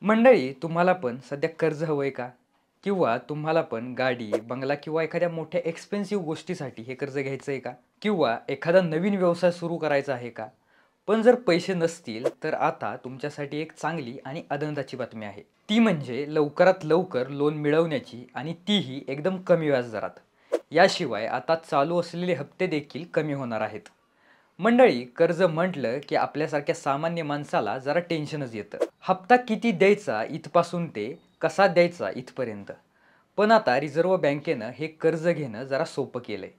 मंडळी, तुम्हाला पण सध्या कर्ज हवंय का? किंवा तुम्हाला पण गाडी, बंगला किंवा एखाद्या मोठ्या एक्सपेन्सिव्ह गोष्टीसाठी हे कर्ज घ्यायचंय का? किंवा एखादा नवीन व्यवसाय सुरू करायचा आहे का? पण जर पैसे नसतील, तर आता तुमच्यासाठी एक चांगली आणि आनंदाची बातमी आहे. ती म्हणजे लवकरात लवकर लोन मिळवण्याची आणि तीही एकदम कमी व्याजदरात. याशिवाय आता चालू असलेले हप्ते देखील कमी होणार आहेत. मंडळी, कर्ज म्हटलं की आपल्यासारख्या सामान्य माणसाला जरा टेन्शनच येतं. हप्ता किती द्यायचा इथपासून ते कसा द्यायचा इथपर्यंत. पण आता रिझर्व्ह बँकेनं हे कर्ज घेणं जरा सोपं केलंय.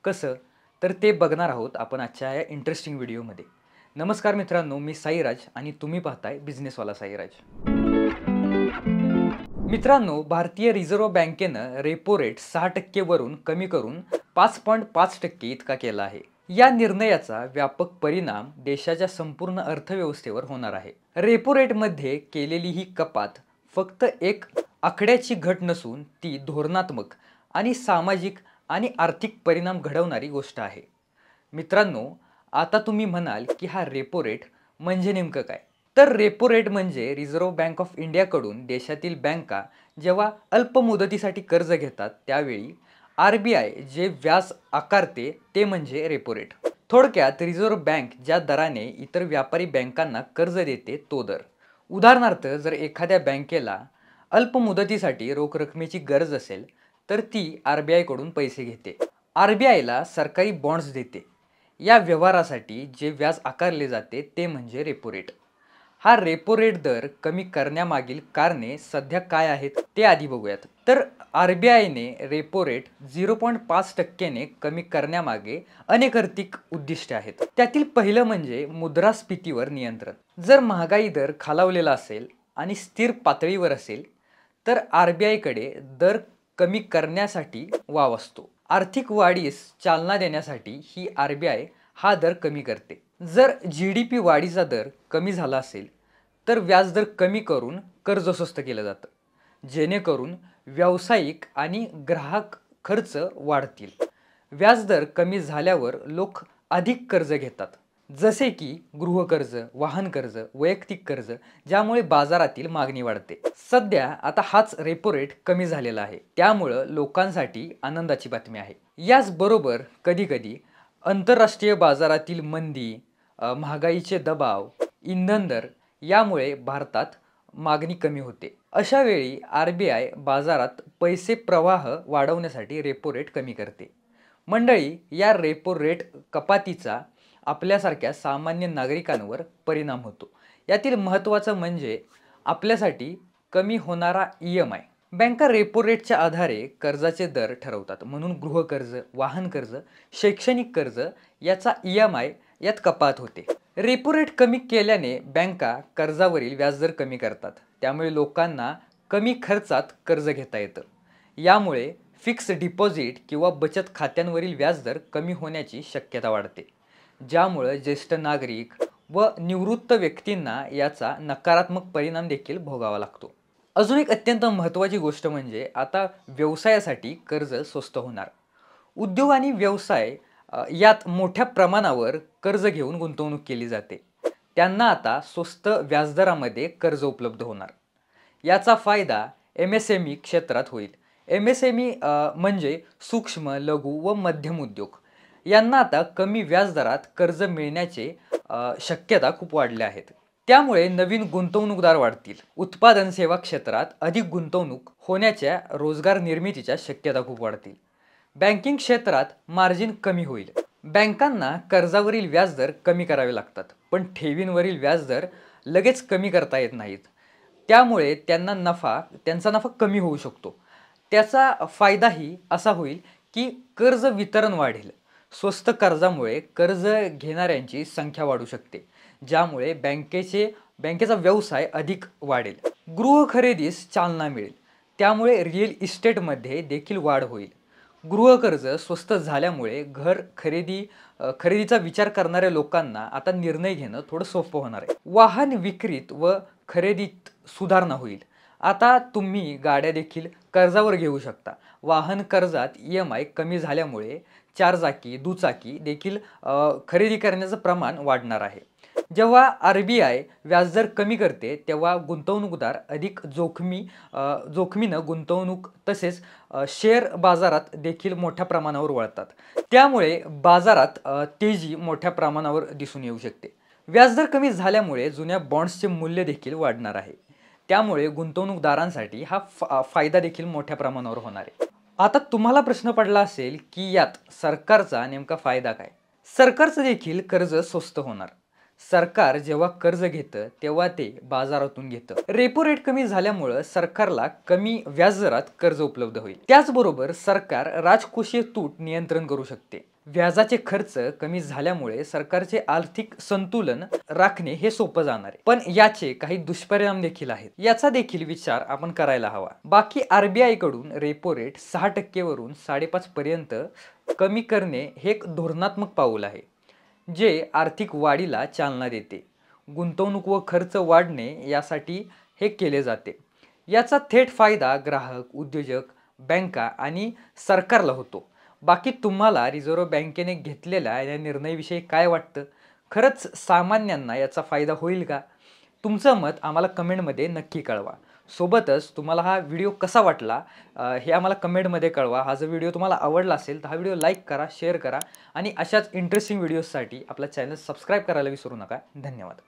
कसं? तर ते बघणार आहोत आपण आजच्या या इंटरेस्टिंग व्हिडिओमध्ये. नमस्कार मित्रांनो, मी साईराज आणि तुम्ही पाहताय बिझनेसवाला साईराज. मित्रांनो, भारतीय रिझर्व्ह बँकेनं रेपो रेट 6% वरून कमी करून 5.5% इतका केला आहे. या निर्णयाचा व्यापक परिणाम देशाच्या संपूर्ण अर्थव्यवस्थेवर होणार आहे. रेपो रेटमध्ये केलेली ही कपात फक्त एक आकड्याची घट नसून ती धोरणात्मक आणि सामाजिक आणि आर्थिक परिणाम घडवणारी गोष्ट आहे. मित्रांनो, आता तुम्ही म्हणाल की हा रेपो रेट म्हणजे नेमकं काय? तर रेपो रेट म्हणजे रिझर्व्ह बँक ऑफ इंडियाकडून देशातील बँका जेव्हा अल्प मुदतीसाठी कर्ज घेतात त्यावेळी आर-बी-आय जे व्याज आकारते ते म्हणजे रेपो रेट. थोडक्यात रिझर्व्ह बँक ज्या दराने इतर व्यापारी बँकांना कर्ज देते तो दर. उदाहरणार्थ, जर एखाद्या बँकेला अल्प मुदतीसाठी रोख रकमेची गरज असेल तर ती आर-बी-आय कडून पैसे घेते. आर-बी-आयला सरकारी बॉन्ड्स देते. या व्यवहारासाठी जे व्याज आकारले जाते ते म्हणजे रेपो रेट. हा रेपो रेट दर कमी करण्यामागील कारणे सध्या काय आहेत ते आधी बघूयात. तर आर-बी-आयने रेपो रेट 0.5%ने कमी करण्यामागे अनेक आर्थिक उद्दिष्टे आहेत. त्यातील पहिलं म्हणजे मुद्रास्फीतीवर नियंत्रण. जर महागाई दर खालावलेला असेल आणि स्थिर पातळीवर असेल तर आर-बी-आयकडे दर कमी करण्यासाठी वाव असतो. आर्थिक वाढीस चालना देण्यासाठी ही आर-बी-आय हा दर कमी करते. जर जी-डी-पी वाढीचा दर कमी झाला असेल तर व्याजदर कमी करून कर्ज स्वस्त केलं जातं, जेणेकरून व्यावसायिक आणि ग्राहक खर्च वाढतील. व्याजदर कमी झाल्यावर लोक अधिक कर्ज घेतात, जसे की गृहकर्ज, वाहन कर्ज, वैयक्तिक कर्ज, ज्यामुळे बाजारातील मागणी वाढते. सध्या आता हाच रेपो रेट कमी झालेला आहे, त्यामुळं लोकांसाठी आनंदाची बातमी आहे. याचबरोबर कधीकधी आंतरराष्ट्रीय बाजारातील मंदी, महागाईचे दबाव, इंधन दर यामुळे भारतात मागणी कमी होते. अशा वेळी आर-बी-आय बाजारात पैसे प्रवाह वाढवण्यासाठी रेपो रेट कमी करते. मंडळी, या रेपो रेट कपातीचा आपल्यासारख्या सामान्य नागरिकांवर परिणाम होतो. यातील महत्त्वाचं म्हणजे आपल्यासाठी कमी होणारा ई-एम-आय. बँका रेपो रेटच्या आधारे कर्जाचे दर ठरवतात, म्हणून गृहकर्ज, वाहन कर्ज, शैक्षणिक कर्ज याचा ई-एम-आय यात कपात होते. रेपो रेट कमी केल्याने बँका कर्जावरील व्याजदर कमी करतात, त्यामुळे लोकांना कमी खर्चात कर्ज घेता येतं. यामुळे फिक्स डिपॉझिट किंवा बचत खात्यांवरील व्याजदर कमी होण्याची शक्यता वाढते, ज्यामुळे ज्येष्ठ नागरिक व निवृत्त व्यक्तींना याचा नकारात्मक परिणाम देखील भोगावा लागतो. अजून एक अत्यंत महत्त्वाची गोष्ट म्हणजे आता व्यवसायासाठी कर्ज स्वस्त होणार. उद्योग आणि व्यवसाय यात मोठ्या प्रमाणावर कर्ज घेऊन गुंतवणूक केली जाते. त्यांना आता स्वस्त व्याजदरामध्ये कर्ज उपलब्ध होणार. याचा फायदा एम-एस-एम-ई क्षेत्रात होईल. एम-एस-एम-ई म्हणजे सूक्ष्म, लघु व मध्यम उद्योग. यांना आता कमी व्याजदरात कर्ज मिळण्याचे शक्यता खूप वाढल्या आहेत. त्यामुळे नवीन गुंतवणूकदार वाढतील. उत्पादन सेवा क्षेत्रात अधिक गुंतवणूक होण्याच्या रोजगार निर्मितीच्या शक्यता खूप वाढतील. बँकिंग क्षेत्रात मार्जिन कमी होईल. बँकांना कर्जावरील व्याजदर कमी करावे लागतात, पण ठेवींवरील व्याजदर लगेच कमी करता येत नाहीत. त्यामुळे त्यांचा नफा कमी होऊ शकतो. त्याचा फायदाही असा होईल की कर्ज वितरण वाढेल. स्वस्त कर्जामुळे कर्ज घेणाऱ्यांची संख्या वाढू शकते, ज्यामुळे बँकेचा व्यवसाय अधिक वाढेल. गृह खरेदीस चालना मिळेल, त्यामुळे रिअल इस्टेटमध्ये देखील वाढ होईल. गृहकर्ज स्वस्त झाल्यामुळे खरेदीचा विचार करणाऱ्या लोकांना आता निर्णय घेणं थोडं सोपं होणार आहे. वाहन विक्रीत व खरेदीत सुधारणा होईल. आता तुम्ही गाड्या देखील कर्जावर घेऊ शकता. वाहन कर्जात ई-एम-आय कमी झाल्यामुळे चारचाकी, दुचाकी देखील खरेदी करण्याचं प्रमाण वाढणार आहे. जेव्हा आर-बी-आय व्याजदर कमी करते तेव्हा गुंतवणूकदार अधिक जोखमीनं गुंतवणूक तसेच शेअर बाजारात देखील मोठ्या प्रमाणावर वळतात. त्यामुळे बाजारात तेजी मोठ्या प्रमाणावर दिसून येऊ शकते. व्याजदर कमी झाल्यामुळे जुन्या बॉन्ड्सचे मूल्य देखील वाढणार आहे. त्यामुळे गुंतवणूकदारांसाठी हा फायदा देखील मोठ्या प्रमाणावर होणार आहे. आता तुम्हाला प्रश्न पडला असेल की यात सरकारचा नेमका फायदा काय? सरकारचं देखील कर्ज स्वस्त होणार. सरकार जेव्हा कर्ज घेतं तेव्हा ते बाजारातून घेतं. रेपो रेट कमी झाल्यामुळं सरकारला कमी व्याजदरात कर्ज उपलब्ध होईल. त्याचबरोबर सरकार राजकोषीय तूट नियंत्रण करू शकते. व्याजाचे खर्च कमी झाल्यामुळे सरकारचे आर्थिक संतुलन राखणे हे सोपं जाणार आहे. पण याचे काही दुष्परिणाम देखील आहेत. याचा देखील विचार आपण करायला हवा. बाकी आर-बी-आय कडून रेपो रेट 6% वरून 5.5% पर्यंत कमी करणे हे एक धोरणात्मक पाऊल आहे, जे आर्थिक वाढीला चालना देते. गुंतवणूक व खर्च वाढणे यासाठी हे केले जाते. याचा थेट फायदा ग्राहक, उद्योजक, बँका आणि सरकारला होतो. बाकी तुम्हाला रिझर्व्ह बँकेने घेतलेल्या या निर्णयाविषयी काय वाटतं? खरंच सामान्यांना याचा फायदा होईल का? तुमचं मत आम्हाला कमेंटमध्ये नक्की कळवा. सोबतच तुम्हाला हा व्हिडिओ कसा वाटला हे आम्हाला कमेंटमध्ये कळवा. हा जर व्हिडिओ तुम्हाला आवडला असेल तर हा व्हिडिओ लाईक करा, शेअर करा आणि अशाच इंटरेस्टिंग व्हिडिओजसाठी आपला चॅनल सबस्क्राईब करायला विसरू नका. धन्यवाद.